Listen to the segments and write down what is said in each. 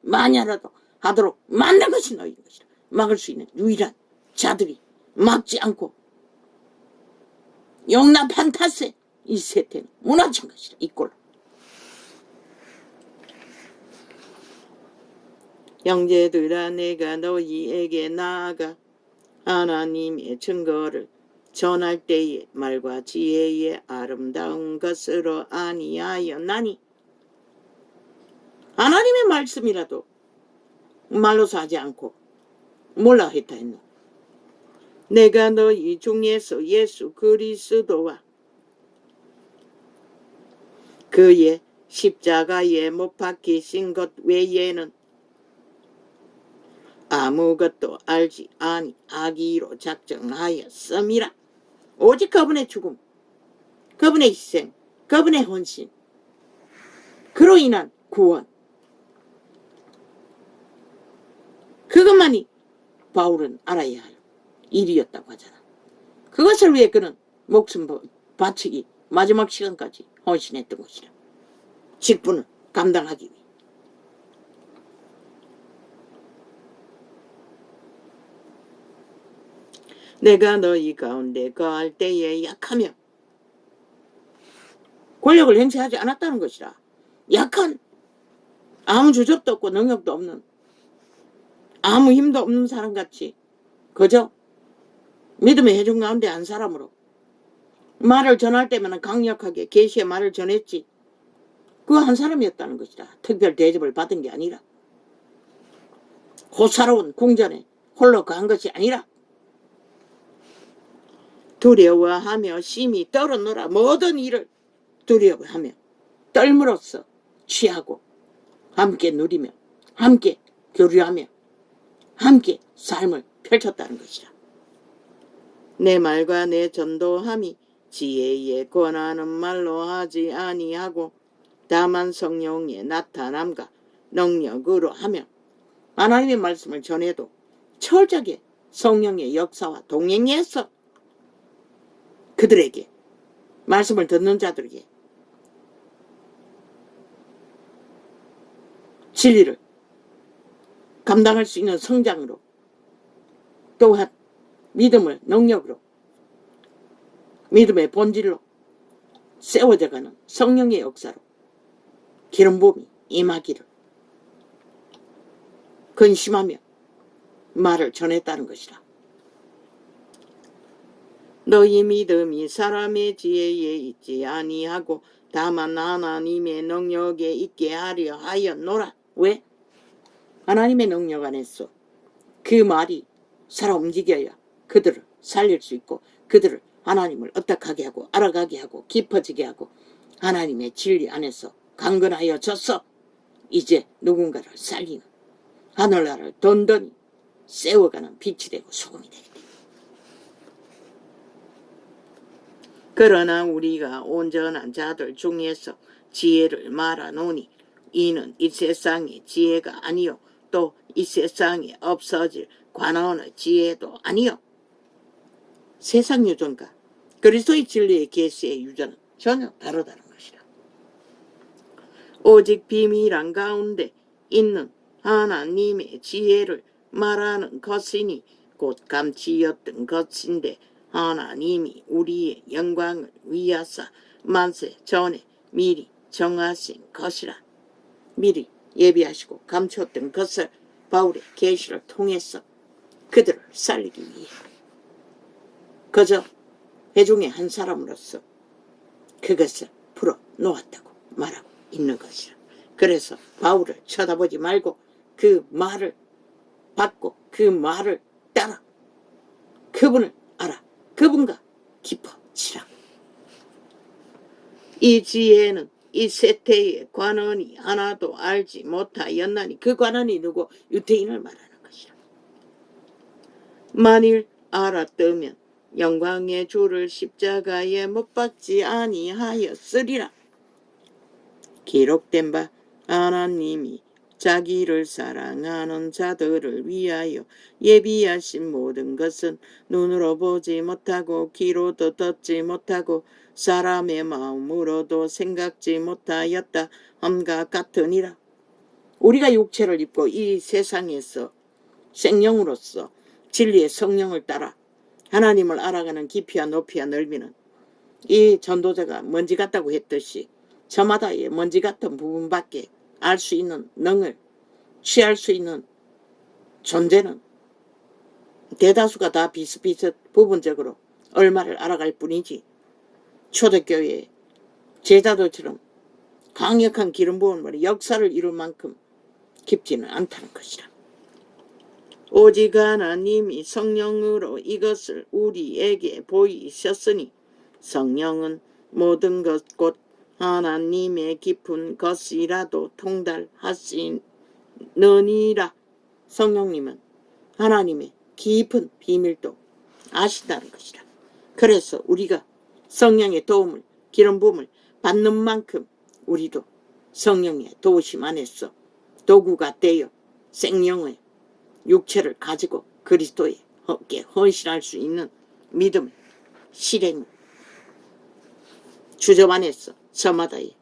마냐라도 하도록 만든 것이 너희인 것이라. 막을 수 있는 유일한 자들이 막지 않고 용납한 탓에 이 세태는 무너진 것이라. 이 꼴로. 형제들아, 내가 너희에게 나아가 하나님의 증거를 전할 때에 말과 지혜의 아름다운 것으로 아니하였나니. 하나님의 말씀이라도 말로서 하지 않고 몰라 했다 했노. 내가 너희 중에서 예수 그리스도와 그의 십자가에 못 박히신 것 외에는 아무것도 알지 아니하기로 작정하였음이라. 오직 그분의 죽음, 그분의 희생, 그분의 헌신, 그로 인한 구원, 그것만이 바울은 알아야 할 일이었다고 하잖아. 그것을 위해 그는 목숨 바치기 마지막 시간까지 헌신했던 것이라. 직분을 감당하기 위해. 내가 너희 가운데 거할 때에 약하며 권력을 행사하지 않았다는 것이라. 약한, 아무 주접도 없고 능력도 없는, 아무 힘도 없는 사람같이 그저 믿음의 회중 가운데 한 사람으로 말을 전할 때면 강력하게 계시의 말을 전했지. 그 한 사람이었다는 것이라. 특별 대접을 받은 게 아니라, 호사로운 궁전에 홀로 간 것이 아니라, 두려워하며 심히 떨어노라. 모든 일을 두려워하며 떨므로써 취하고 함께 누리며 함께 교류하며 함께 삶을 펼쳤다는 것이라. 내 말과 내 전도함이 지혜에 권하는 말로 하지 아니하고 다만 성령의 나타남과 능력으로 하며, 하나님의 말씀을 전해도 철저하게 성령의 역사와 동행해서 그들에게, 말씀을 듣는 자들에게 진리를 감당할 수 있는 성장으로, 또한 믿음을 능력으로, 믿음의 본질로 세워져가는 성령의 역사로 기름 부음이 임하기를 근심하며 말을 전했다는 것이라. 너희 믿음이 사람의 지혜에 있지 아니하고 다만 하나님의 능력에 있게 하려 하였노라. 왜? 하나님의 능력 안에서 그 말이 살아 움직여야 그들을 살릴 수 있고, 그들을 하나님을 어떡하게 하고 알아가게 하고 깊어지게 하고 하나님의 진리 안에서 강건하여져서 이제 누군가를 살리는, 하늘나라를 던던히 세워가는 빛이 되고 소금이 되게 돼. 그러나 우리가 온전한 자들 중에서 지혜를 말하노니 이는 이 세상의 지혜가 아니요 또 이 세상에 없어질 관원의 지혜도 아니요. 세상 유전과 그리스도의 진리의 계시의 유전은 전혀 다르다는 것이라. 오직 비밀한 가운데 있는 하나님의 지혜를 말하는 것이니 곧 감치였던 것인데, 하나님이 우리의 영광을 위하사 만세 전에 미리 정하신 것이라. 미리 예비하시고 감추었던 것을 바울의 계시를 통해서 그들을 살리기 위해 그저 회중의 한 사람으로서 그것을 풀어 놓았다고 말하고 있는 것이라. 그래서 바울을 쳐다보지 말고 그 말을 받고 그 말을 따라 그분을 알아 그분과 깊어지라고. 이 지혜는 이 세태의 관원이 하나도 알지 못하였나니, 그 관원이 누구? 유대인을 말하는 것이라. 만일 알았다면 영광의 주를 십자가에 못 박지 아니하였으리라. 기록된 바 하나님이 자기를 사랑하는 자들을 위하여 예비하신 모든 것은 눈으로 보지 못하고 귀로도 듣지 못하고 사람의 마음으로도 생각지 못하였다 함과 같으니라. 우리가 육체를 입고 이 세상에서 생명으로서 진리의 성령을 따라 하나님을 알아가는 깊이와 높이와 넓이는 이 전도자가 먼지 같다고 했듯이 저마다의 먼지 같은 부분밖에 알 수 있는 능을 취할 수 있는 존재는 대다수가 다 비슷비슷 부분적으로 얼마를 알아갈 뿐이지 초대교회의 제자들처럼 강력한 기름 부음으로 역사를 이룰 만큼 깊지는 않다는 것이라. 오직 하나님이 성령으로 이것을 우리에게 보이셨으니 성령은 모든 것 곧 하나님의 깊은 것이라도 통달하시느니라. 성령님은 하나님의 깊은 비밀도 아신다는 것이라. 그래서 우리가 성령의 도움을 기름 부음을 받는 만큼 우리도 성령의 도우심 안에서 도구가 되어 생명의 육체를 가지고 그리스도에게 헌신할 수 있는 믿음, 실행, 주점 안에서 저마다의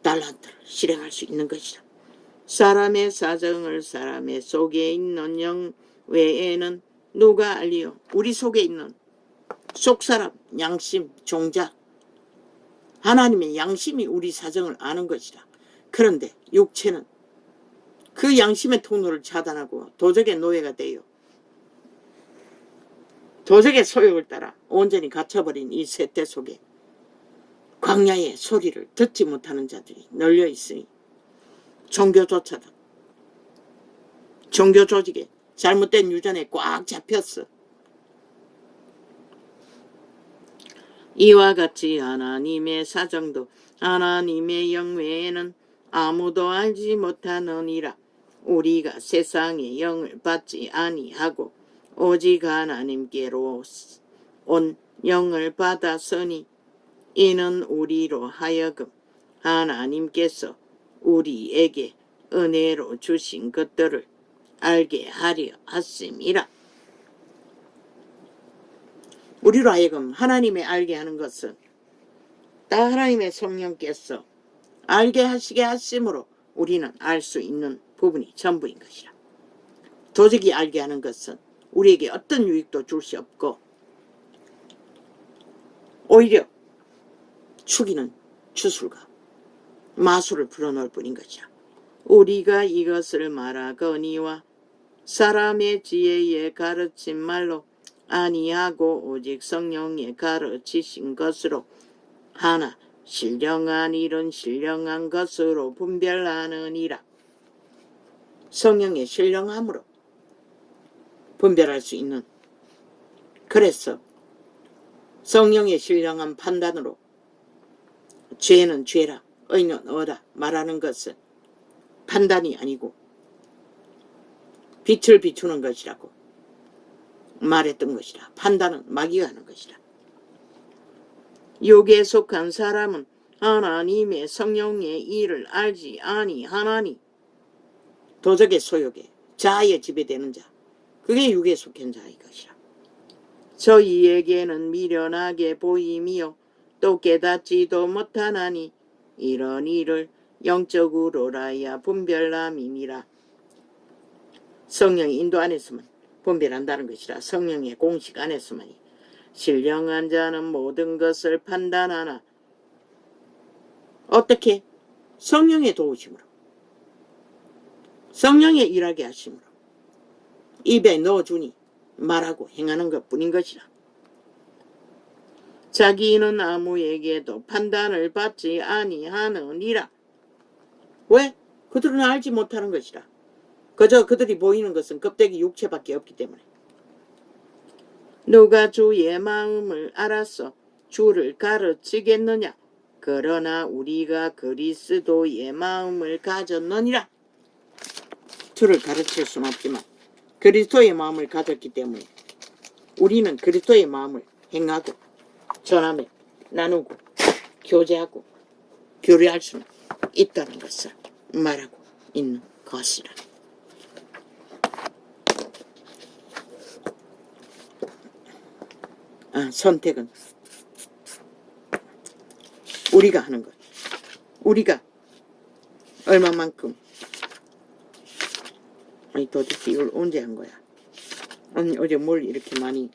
달란트를 실행할 수 있는 것이다. 사람의 사정을 사람의 속에 있는 영 외에는 누가 알리요? 우리 속에 있는 속사람, 양심, 종자, 하나님의 양심이 우리 사정을 아는 것이다. 그런데 육체는 그 양심의 통로를 차단하고 도적의 노예가 되어 도적의 소욕을 따라 온전히 갇혀버린 이 세대 속에 광야의 소리를 듣지 못하는 자들이 널려 있으니 종교조차도 종교 조직에 잘못된 유전에 꽉 잡혔어. 이와 같이 하나님의 사정도 하나님의 영 외에는 아무도 알지 못하느니라. 우리가 세상의 영을 받지 아니하고 오직 하나님께로 온 영을 받았으니 이는 우리로 하여금 하나님께서 우리에게 은혜로 주신 것들을 알게 하려 하심이라. 우리로 하여금 하나님의 알게 하는 것은 다 하나님의 성령께서 알게 하시게 하심으로 우리는 알 수 있는 부분이 전부인 것이라. 도적이 알게 하는 것은 우리에게 어떤 유익도 줄 수 없고 오히려 죽이는 주술과 마술을 불어넣을 뿐인 것이라. 우리가 이것을 말하거니와 사람의 지혜에 가르친 말로 아니하고 오직 성령의 가르치신 것으로 하나 신령한 일은 신령한 것으로 분별하느니라. 성령의 신령함으로 분별할 수 있는, 그래서 성령의 신령한 판단으로 죄는 죄라 의는 어라 말하는 것은 판단이 아니고 빛을 비추는 것이라고 말했던 것이라. 판단은 마귀가 하는 것이라. 육에 속한 사람은 하나님의 성령의 일을 알지 아니하나니 도적의 소욕에 자아에 지배되는 자, 그게 육에 속한 자의 것이라. 저희에게는 미련하게 보임이요 또 깨닫지도 못하나니 이런 일을 영적으로라야 분별함이니라. 성령의 인도 안에서만 분별한다는 것이라. 성령의 공식 안에서만이. 신령한 자는 모든 것을 판단하나 어떻게? 성령의 도우심으로, 성령의 일하게 하심으로 입에 넣어주니 말하고 행하는 것뿐인 것이라. 자기는 아무에게도 판단을 받지 아니하느니라. 왜? 그들은 알지 못하는 것이라. 그저 그들이 보이는 것은 껍데기 육체밖에 없기 때문에. 누가 주의 마음을 알아서 주를 가르치겠느냐? 그러나 우리가 그리스도의 마음을 가졌느니라. 주를 가르칠 수는 없지만 그리스도의 마음을 가졌기 때문에 우리는 그리스도의 마음을 행하고 전하며 나누고 교제하고 교류할 수는 있다는 것을 말하고 있는 것이라. 선택은 우리가 하는 것. 우리가 얼마만큼 아니 도대체 이걸 언제 한 거야? 아니 어제 뭘 이렇게 많이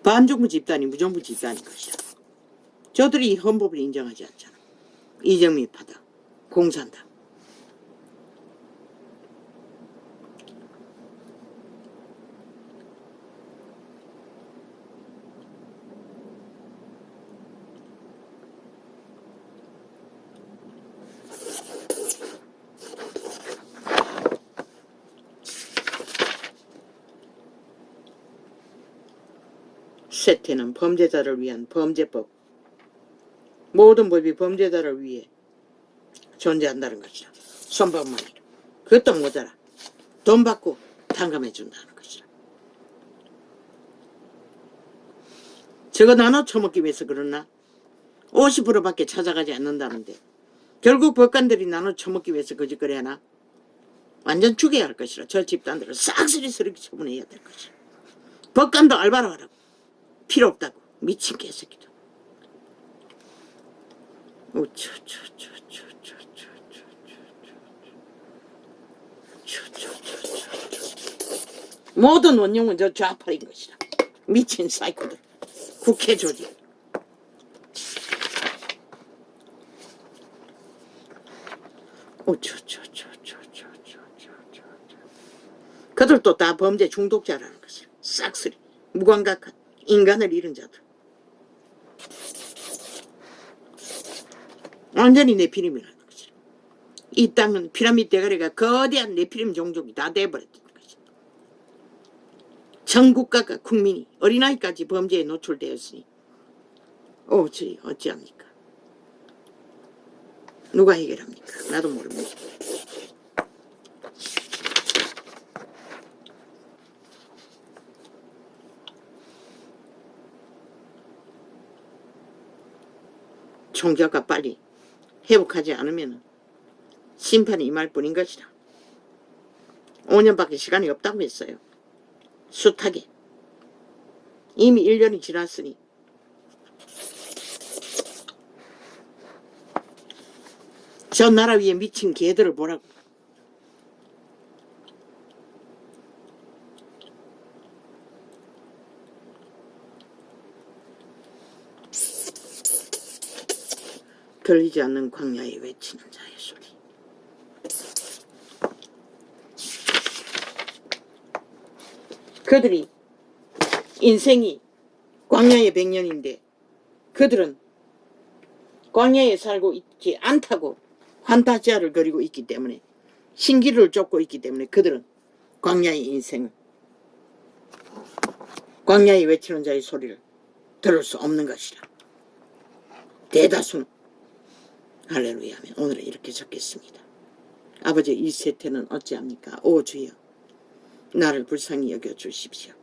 반정부 집단이 무정부 집단인 것이야. 저들이 헌법을 인정하지 않잖아. 이정미파다, 공산당. 쇠퇴는 범죄자를 위한 범죄법. 모든 법이 범죄자를 위해 존재한다는 것이라. 손법만이라. 그것도 모자라. 돈 받고 탕감해준다는 것이라. 저거 나눠 처먹기 위해서 그러나? 50%밖에 찾아가지 않는다는데 결국 법관들이 나눠 처먹기 위해서 거짓거리 하나? 완전 죽여야 할 것이라. 저 집단들을 싹쓸이 서럽게 처분해야 될 것이라. 법관도 알바로 하라고. 필요 없다고. 미친 개새끼도. 모든 원흉은 저 좌파인 것이라. 미친 사이코들. 국회 조직. 그들도 다 범죄 중독자라는 것이라. 싹쓸이 무감각한 인간을 잃은 자들. 완전히 네피림이라는 것이라. 이 땅은 피라미드 대가리가 거대한 네피림 종족이 다 돼버렸다는 것이라. 전 국가가 국민이 어린아이까지 범죄에 노출되었으니 저희 어찌합니까? 누가 해결합니까? 나도 모릅니다. 총격과 빨리 회복하지 않으면 심판이 임할 뿐인 것이라. 5년밖에 시간이 없다고 했어요. 숱하게. 이미 1년이 지났으니 저 나라 위에 미친 개들을 보라고. 들리지 않는 광야에 외치는 자의 소리. 그들이 인생이 광야의 100년인데 그들은 광야에 살고 있지 않다고 판타지아를 그리고 있기 때문에, 신기를 쫓고 있기 때문에 그들은 광야의 인생을, 광야에 외치는 자의 소리를 들을 수 없는 것이라. 대다수는 할렐루야 하면 오늘은 이렇게 적겠습니다. 아버지, 이 세태는 어찌합니까? 오 주여, 나를 불쌍히 여겨 주십시오.